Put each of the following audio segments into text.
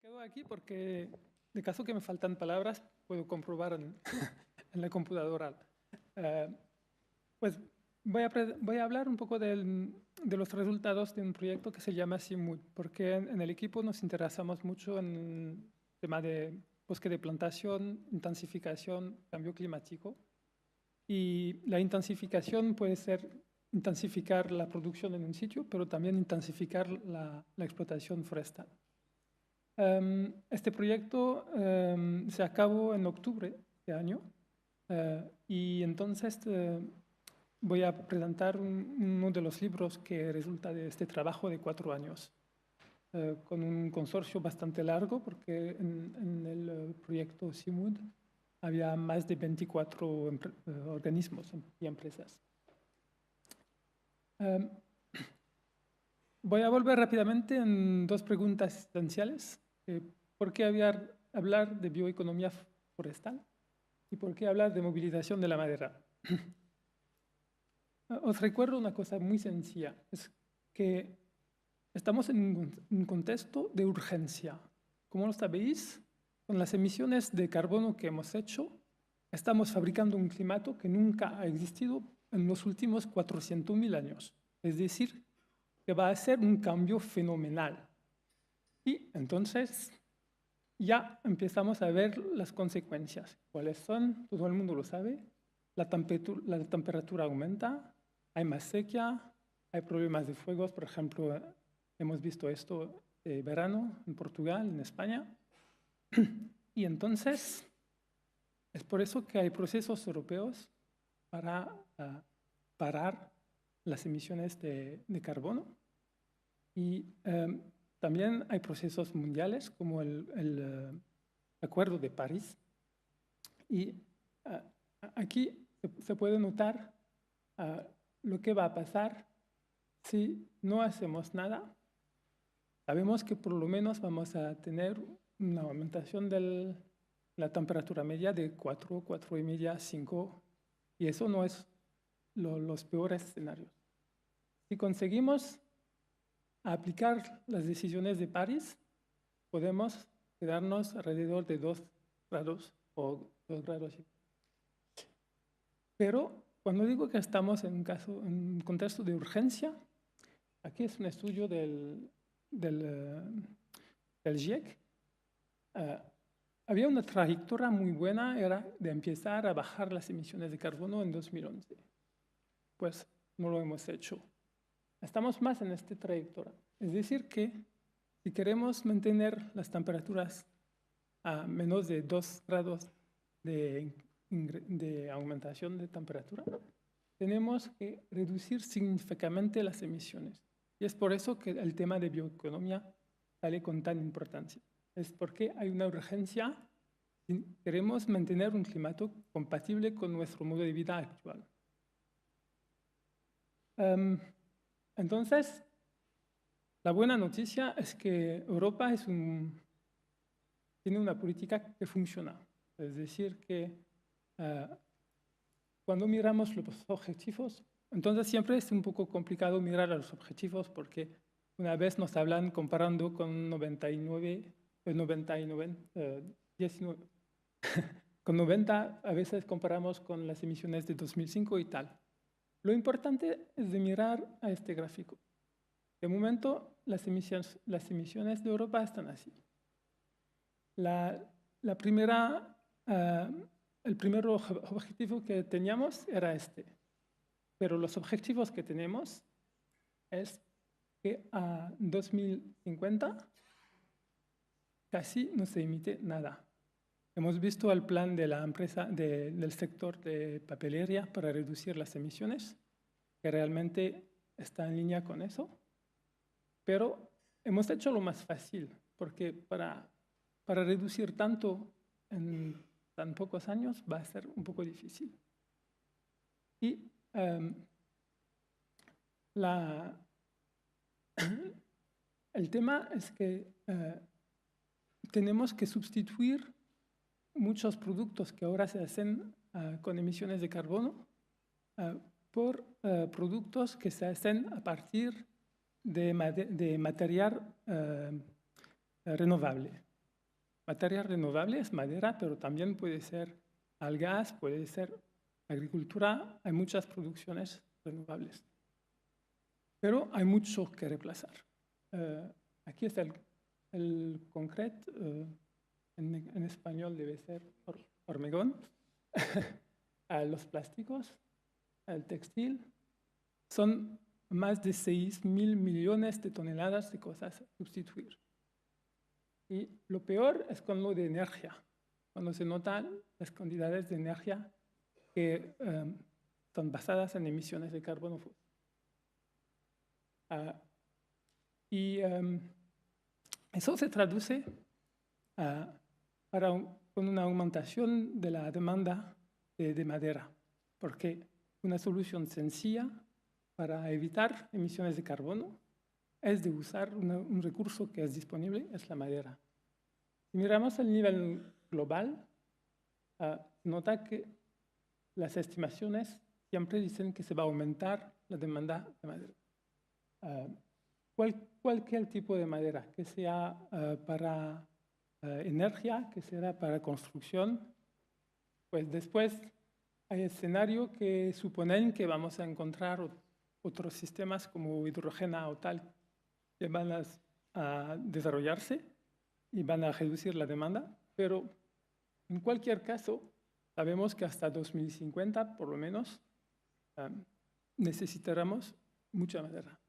quedo aquí porque, de caso que me faltan palabras, puedo comprobar en la computadora. Eh, pues voy a hablar un poco de los resultados de un proyecto que se llama CIMUD, porque en el equipo nos interesamos mucho en el tema de bosque de plantación, intensificación, cambio climático. Y la intensificación puede ser intensificar la producción en un sitio, pero también intensificar la explotación forestal. Este proyecto se acabó en octubre de año y entonces voy a presentar uno de los libros que resulta de este trabajo de 4 años, con un consorcio bastante largo porque en el proyecto CIMUD había más de 24 organismos y empresas. Voy a volver rápidamente en dos preguntas esenciales. ¿Por qué hablar de bioeconomía forestal? ¿Y por qué hablar de movilización de la madera? Os recuerdo una cosa muy sencilla, es que estamos en un contexto de urgencia. Como lo sabéis, con las emisiones de carbono que hemos hecho, estamos fabricando un clima que nunca ha existido en los últimos 400.000 años. Es decir, que va a ser un cambio fenomenal. Y entonces ya empezamos a ver las consecuencias. ¿Cuáles son? Todo el mundo lo sabe. La temperatura aumenta, hay más sequía, hay problemas de fuegos. Por ejemplo, hemos visto esto de verano en Portugal, en España. Y entonces es por eso que hay procesos europeos para parar las emisiones de carbono. Y también hay procesos mundiales como el Acuerdo de París. Y aquí se puede notar lo que va a pasar si no hacemos nada. Sabemos que por lo menos vamos a tener una aumentación de la temperatura media de 4, 4,5, 5, y eso no es los peores escenarios. Si conseguimos aplicar las decisiones de París, podemos quedarnos alrededor de 2 grados o 2 grados. Pero cuando digo que estamos en un contexto de urgencia, aquí es un estudio del GIEC. Había una trayectoria muy buena, era de empezar a bajar las emisiones de carbono en 2011. Pues no lo hemos hecho. Estamos más en esta trayectoria. Es decir que si queremos mantener las temperaturas a menos de 2 grados de aumentación de temperatura, tenemos que reducir significativamente las emisiones. Y es por eso que el tema de bioeconomía sale con tan importancia. Es porque hay una urgencia si queremos mantener un clima compatible con nuestro modo de vida actual. Entonces, la buena noticia es que Europa tiene una política que funciona. Es decir, que cuando miramos los objetivos, entonces siempre es un poco complicado mirar a los objetivos porque una vez nos hablan comparando con 19, con 90 a veces comparamos con las emisiones de 2005 y tal. Lo importante es de mirar a este gráfico. De momento, las emisiones de Europa están así. El primer objetivo que teníamos era este. Pero los objetivos que tenemos es que a 2050 casi no se emite nada. Hemos visto el plan de la empresa del sector de papelería para reducir las emisiones, que realmente está en línea con eso. Pero hemos hecho lo más fácil, porque para reducir tanto en tan pocos años va a ser un poco difícil. Y el tema es que tenemos que sustituir muchos productos que ahora se hacen con emisiones de carbono por productos que se hacen a partir de material renovable. Materia renovable es madera, pero también puede ser algas, puede ser agricultura. Hay muchas producciones renovables. Pero hay mucho que reemplazar. Aquí está el concreto, en español debe ser hormigón, a los plásticos, al textil. Son más de 6.000 millones de toneladas de cosas a sustituir. Y lo peor es con lo de energía, cuando se notan las cantidades de energía que son basadas en emisiones de carbono. Eso se traduce con una aumentación de la demanda de madera, porque una solución sencilla para evitar emisiones de carbono es de usar un recurso que es disponible, es la madera. Si miramos el nivel global, nota que las estimaciones siempre dicen que se va a aumentar la demanda de madera. Cualquier tipo de madera, que sea para energía, que sea para construcción, pues después hay escenarios que suponen que vamos a encontrar otros sistemas como hidrógeno o tal, que van a desarrollarse y van a reducir la demanda, pero en cualquier caso, sabemos que hasta 2050, por lo menos, necesitaremos mucha madera.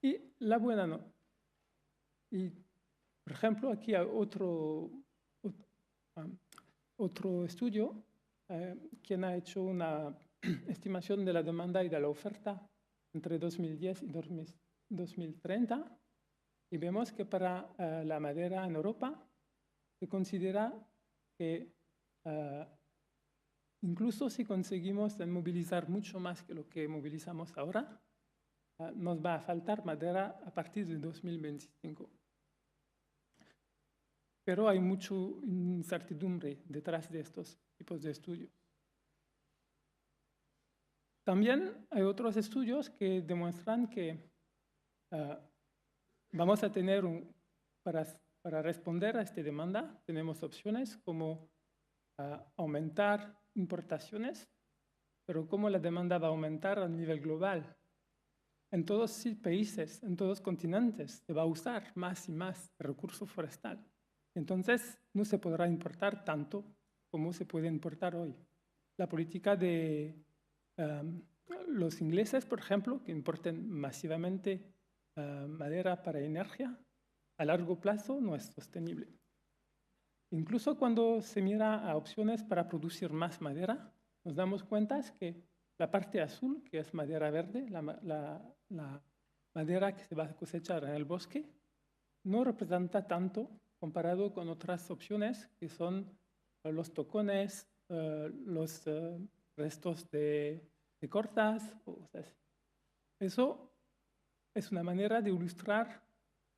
Y la buena no. Y, por ejemplo, aquí hay otro estudio, quien ha hecho una estimación de la demanda y de la oferta entre 2010 y 2030, y vemos que para la madera en Europa se considera que incluso si conseguimos movilizar mucho más que lo que movilizamos ahora, nos va a faltar madera a partir de 2025. Pero hay mucha incertidumbre detrás de estos tipos de estudios. También hay otros estudios que demuestran que vamos a tener, para responder a esta demanda, tenemos opciones como aumentar importaciones, pero cómo la demanda va a aumentar a nivel global. En todos los países, en todos los continentes, se va a usar más y más el recurso forestal. Entonces, no se podrá importar tanto como se puede importar hoy. La política de los ingleses, por ejemplo, que importen masivamente madera para energía, a largo plazo no es sostenible. Incluso cuando se mira a opciones para producir más madera, nos damos cuenta que la parte azul, que es madera verde, la madera que se va a cosechar en el bosque, no representa tanto comparado con otras opciones que son los tocones, los restos de cortas. Eso es una manera de ilustrar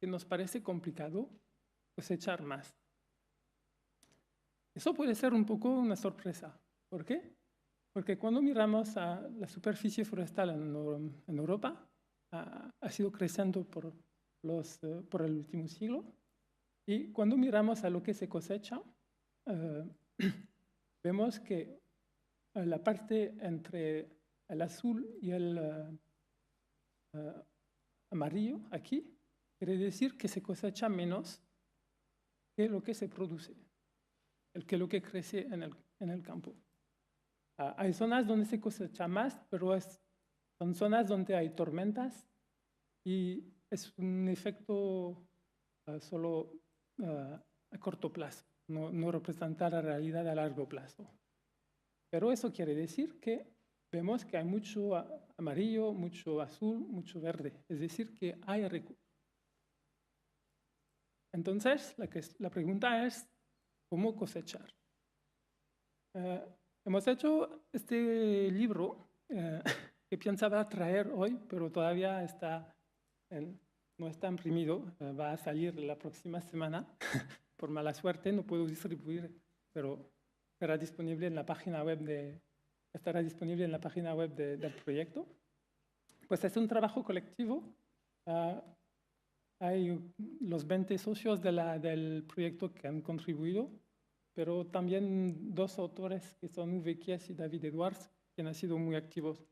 que nos parece complicado cosechar más. Eso puede ser un poco una sorpresa. ¿Por qué? Porque cuando miramos a la superficie forestal en Europa, ha sido creciendo por el último siglo. Y cuando miramos a lo que se cosecha, vemos que la parte entre el azul y el amarillo aquí quiere decir que se cosecha menos que lo que se produce, que lo que crece en el campo. Hay zonas donde se cosecha más, pero son zonas donde hay tormentas y es un efecto solo a corto plazo, no representa la realidad a largo plazo. Pero eso quiere decir que vemos que hay mucho amarillo, mucho azul, mucho verde, es decir, que hay recursos. Entonces, la pregunta es, ¿cómo cosechar? Hemos hecho este libro que pensaba traer hoy, pero todavía no está imprimido, va a salir la próxima semana. Por mala suerte no puedo distribuir, pero estará disponible en la página web del proyecto. Pues es un trabajo colectivo Hay los 20 socios del proyecto que han contribuido, pero también dos autores que son Uwe Kies y David Edwards, que han sido muy activos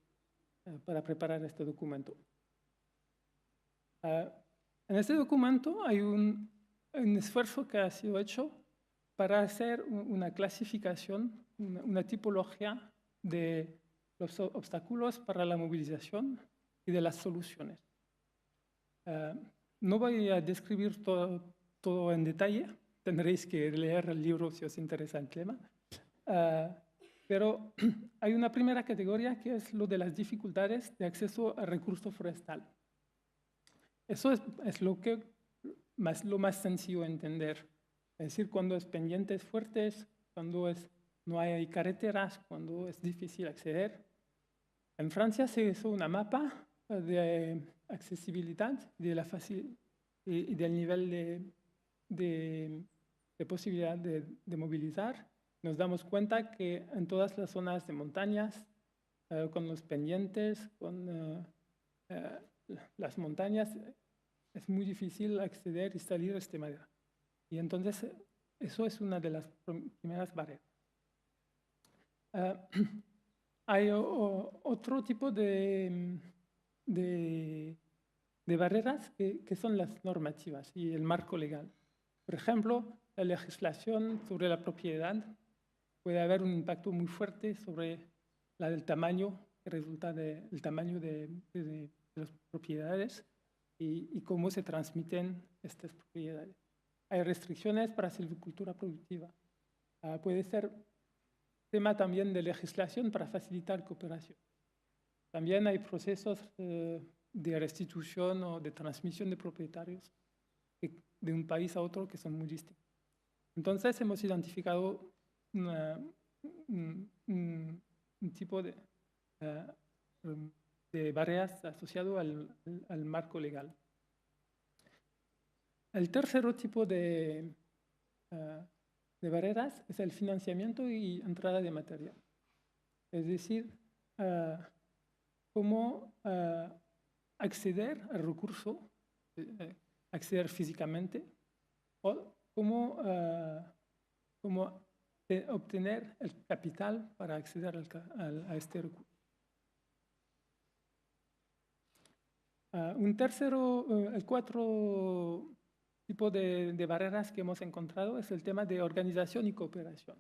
para preparar este documento. En este documento hay un esfuerzo que ha sido hecho para hacer una clasificación, una tipología de los obstáculos para la movilización y de las soluciones. No voy a describir todo en detalle, tendréis que leer el libro si os interesa el tema, pero hay una primera categoría que es lo de las dificultades de acceso al recurso forestal. Eso es lo más sencillo de entender, es decir, cuando es pendientes fuertes, cuando no hay carreteras, cuando es difícil acceder. En Francia se hizo una mapa de accesibilidad y del nivel de posibilidad de movilizar. Nos damos cuenta que en todas las zonas de montañas, con los pendientes, con las montañas, es muy difícil acceder y salir de esta manera. Y entonces, eso es una de las primeras barreras. Hay otro tipo de barreras que son las normativas y el marco legal. Por ejemplo, la legislación sobre la propiedad puede haber un impacto muy fuerte sobre el tamaño que resulta del tamaño de las propiedades y cómo se transmiten estas propiedades. Hay restricciones para silvicultura productiva. Puede ser tema también de legislación para facilitar cooperación. También hay procesos de restitución o de transmisión de propietarios de un país a otro que son muy distintos. Entonces hemos identificado un tipo de barreras asociado al marco legal. El tercer tipo de barreras es el financiamiento y entrada de material. Es decir, cómo acceder al recurso, acceder físicamente, o cómo obtener el capital para acceder a este recurso. El cuarto tipo de barreras que hemos encontrado es el tema de organización y cooperación.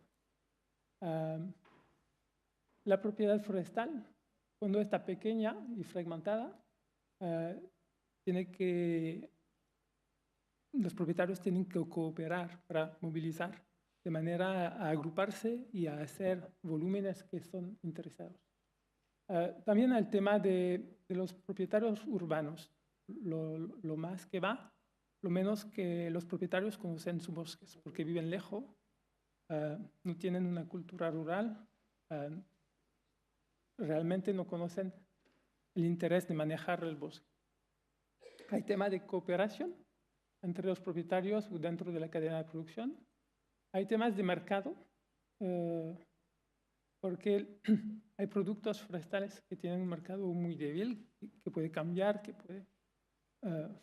La propiedad forestal, cuando está pequeña y fragmentada, los propietarios tienen que cooperar para movilizar de manera a agruparse y a hacer volúmenes que son interesados. También el tema de los propietarios urbanos. Lo más que va, lo menos que los propietarios conocen sus bosques, porque viven lejos, no tienen una cultura rural, realmente no conocen el interés de manejar el bosque. Hay tema de cooperación entre los propietarios o dentro de la cadena de producción. Hay temas de mercado, porque hay productos forestales que tienen un mercado muy débil, que puede cambiar, que puede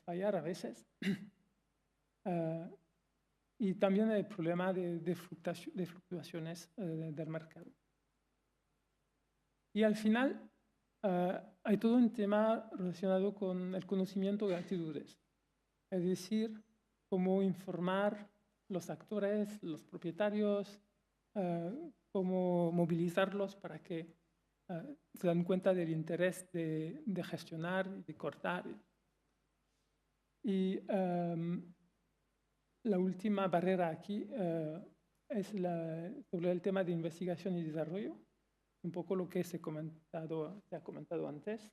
fallar a veces. Y también el problema de fluctuaciones del mercado. Y al final, hay todo un tema relacionado con el conocimiento de actitudes. Es decir, cómo informar los actores, los propietarios, cómo movilizarlos para que se den cuenta del interés de gestionar, de cortar. Y la última barrera aquí es sobre el tema de investigación y desarrollo, un poco lo que se ha comentado antes.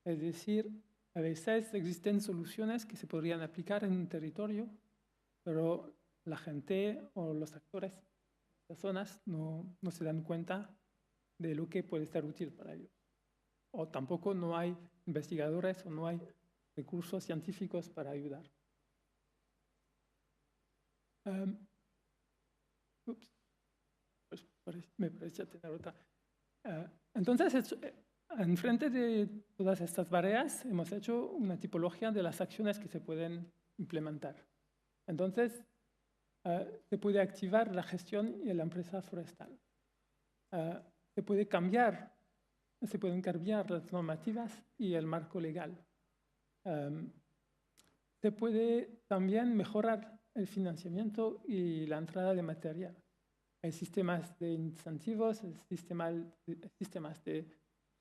Es decir, a veces existen soluciones que se podrían aplicar en un territorio, pero la gente o los actores de las zonas no se dan cuenta de lo que puede ser útil para ellos. O tampoco no hay investigadores o no hay recursos científicos para ayudar. Pues me parecía tener otra. Entonces, Enfrente de todas estas barreras hemos hecho una tipología de las acciones que se pueden implementar. Entonces, se puede activar la gestión y la empresa forestal. Se pueden cambiar las normativas y el marco legal. Se puede también mejorar el financiamiento y la entrada de material. Hay sistemas de incentivos, sistemas de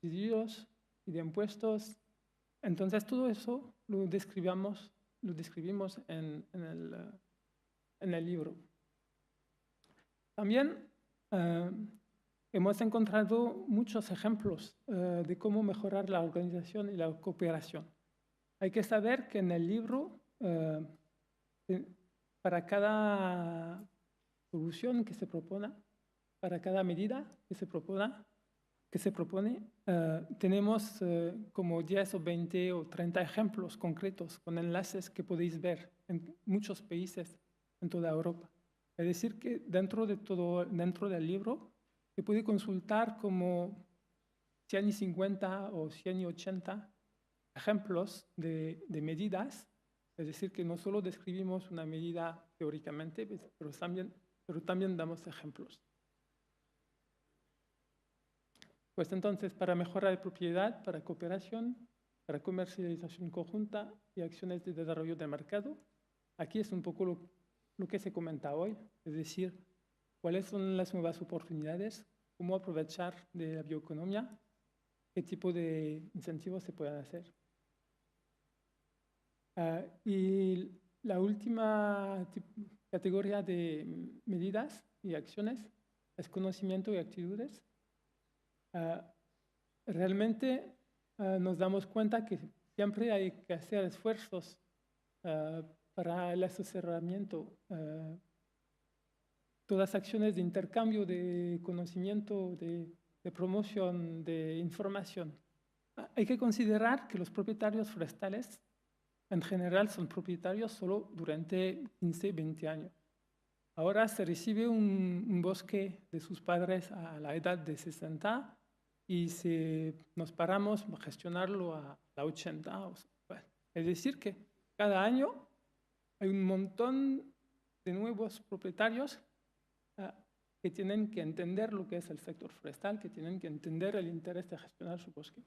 subsidios y de impuestos. Entonces, todo eso lo describimos en el libro. También hemos encontrado muchos ejemplos de cómo mejorar la organización y la cooperación. Hay que saber que en el libro, para cada solución que se propone, para cada medida que se propone, tenemos como 10 o 20 o 30 ejemplos concretos con enlaces que podéis ver en muchos países en toda Europa. Es decir, que dentro del libro se puede consultar como 150 o 180 ejemplos de medidas. Es decir, que no solo describimos una medida teóricamente, pero también damos ejemplos. Pues entonces, para mejorar la propiedad, para cooperación, para comercialización conjunta y acciones de desarrollo de mercado, aquí es un poco lo que se comenta hoy, es decir, cuáles son las nuevas oportunidades, cómo aprovechar de la bioeconomía, qué tipo de incentivos se pueden hacer. Y la última categoría de medidas y acciones es conocimiento y actitudes. Realmente nos damos cuenta que siempre hay que hacer esfuerzos para el asesoramiento, todas acciones de intercambio de conocimiento, de promoción, de información. Hay que considerar que los propietarios forestales en general son propietarios solo durante 15, 20 años. Ahora se recibe un bosque de sus padres a la edad de 60 y si nos paramos a gestionarlo a la 80. Es decir, que cada año hay un montón de nuevos propietarios que tienen que entender lo que es el sector forestal, que tienen que entender el interés de gestionar su bosque.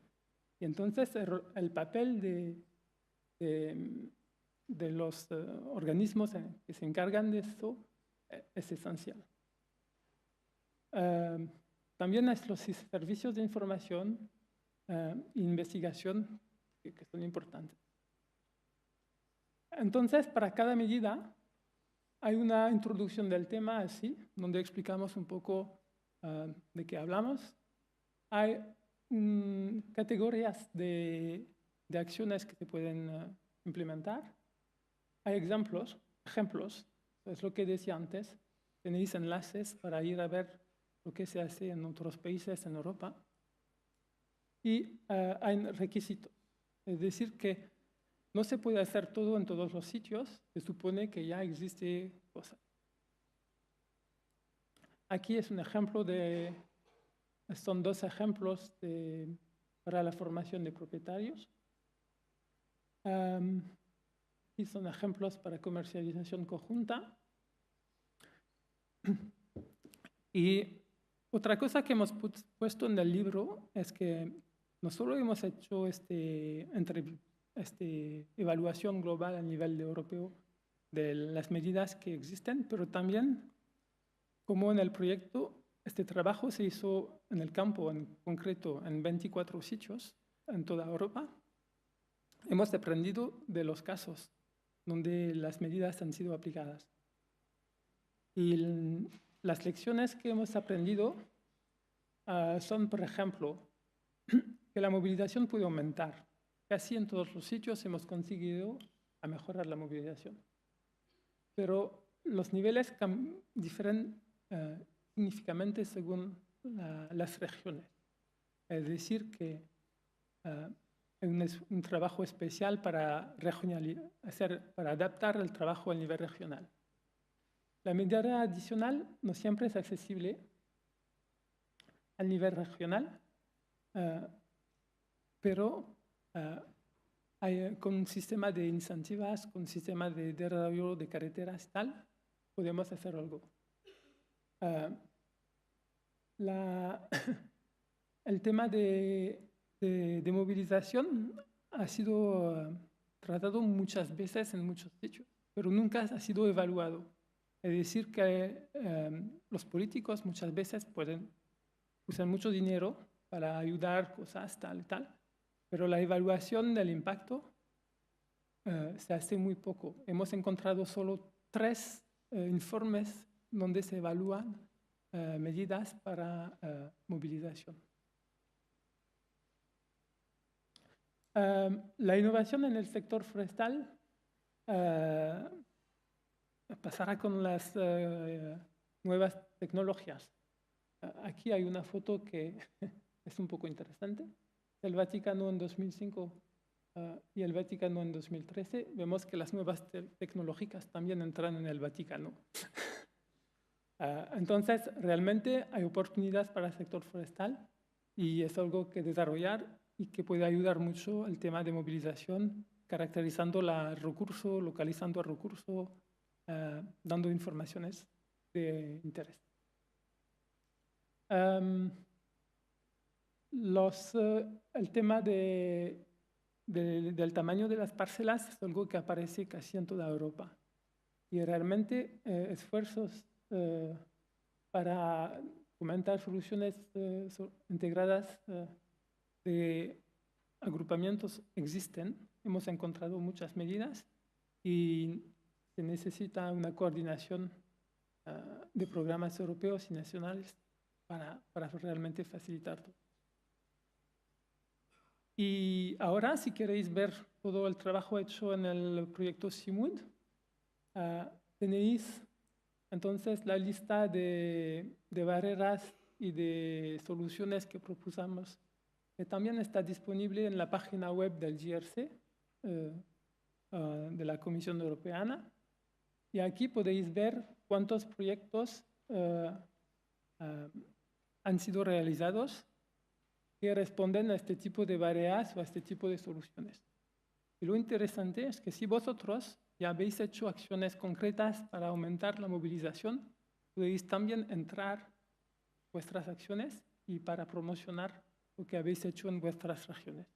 Y entonces el papel de los organismos que se encargan de esto es esencial. También los servicios de información e investigación que son importantes. Entonces, para cada medida hay una introducción del tema así, donde explicamos un poco de qué hablamos. Hay categorías de acciones que se pueden implementar. Hay ejemplos, es lo que decía antes. Tenéis enlaces para ir a ver lo que se hace en otros países en Europa. Y hay requisitos. Es decir, que no se puede hacer todo en todos los sitios. Se supone que ya existe cosas. Aquí es un ejemplo son dos ejemplos para la formación de propietarios. Y son ejemplos para comercialización conjunta. Y otra cosa que hemos puesto en el libro es que no solo hemos hecho evaluación global a nivel europeo de las medidas que existen, pero también, como en el proyecto, este trabajo se hizo en el campo, en concreto, en 24 sitios en toda Europa. Hemos aprendido de los casos donde las medidas han sido aplicadas. Y las lecciones que hemos aprendido son, por ejemplo, que la movilización puede aumentar. Casi en todos los sitios hemos conseguido mejorar la movilización. Pero los niveles difieren significativamente según las regiones. Es decir, que es un trabajo especial para adaptar el trabajo al nivel regional. La medida adicional no siempre es accesible al nivel regional pero con un sistema de incentivas, con un sistema de desarrollo de carreteras y tal, podemos hacer algo. El tema de movilización ha sido tratado muchas veces en muchos sitios, pero nunca ha sido evaluado. Es decir, que los políticos muchas veces pueden usar mucho dinero para ayudar cosas tal y tal, pero la evaluación del impacto se hace muy poco. Hemos encontrado solo 3 informes donde se evalúan medidas para movilización. La innovación en el sector forestal pasará con las nuevas tecnologías. Aquí hay una foto que es un poco interesante. El Vaticano en 2005 y el Vaticano en 2013. Vemos que las nuevas tecnológicas también entran en el Vaticano. Entonces, realmente hay oportunidades para el sector forestal y es algo que desarrollar y que puede ayudar mucho el tema de movilización, caracterizando el recurso, localizando el recurso, dando informaciones de interés. El tema del tamaño de las parcelas es algo que aparece casi en toda Europa. Y realmente esfuerzos para fomentar soluciones integradas de agrupamientos existen. Hemos encontrado muchas medidas y se necesita una coordinación de programas europeos y nacionales para realmente facilitar todo. Y ahora, si queréis ver todo el trabajo hecho en el proyecto CIMUD, tenéis entonces la lista de barreras y de soluciones que propusimos, que también está disponible en la página web del JRC, de la Comisión Europea. Y aquí podéis ver cuántos proyectos han sido realizados que responden a este tipo de barreras o a este tipo de soluciones. Y lo interesante es que si vosotros ya habéis hecho acciones concretas para aumentar la movilización, podéis también entrar vuestras acciones y para promocionar lo que habéis hecho en vuestras regiones.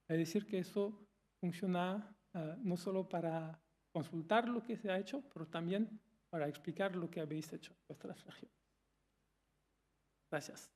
Es decir, que eso funciona no solo para consultar lo que se ha hecho, pero también para explicar lo que habéis hecho en vuestras regiones. Gracias.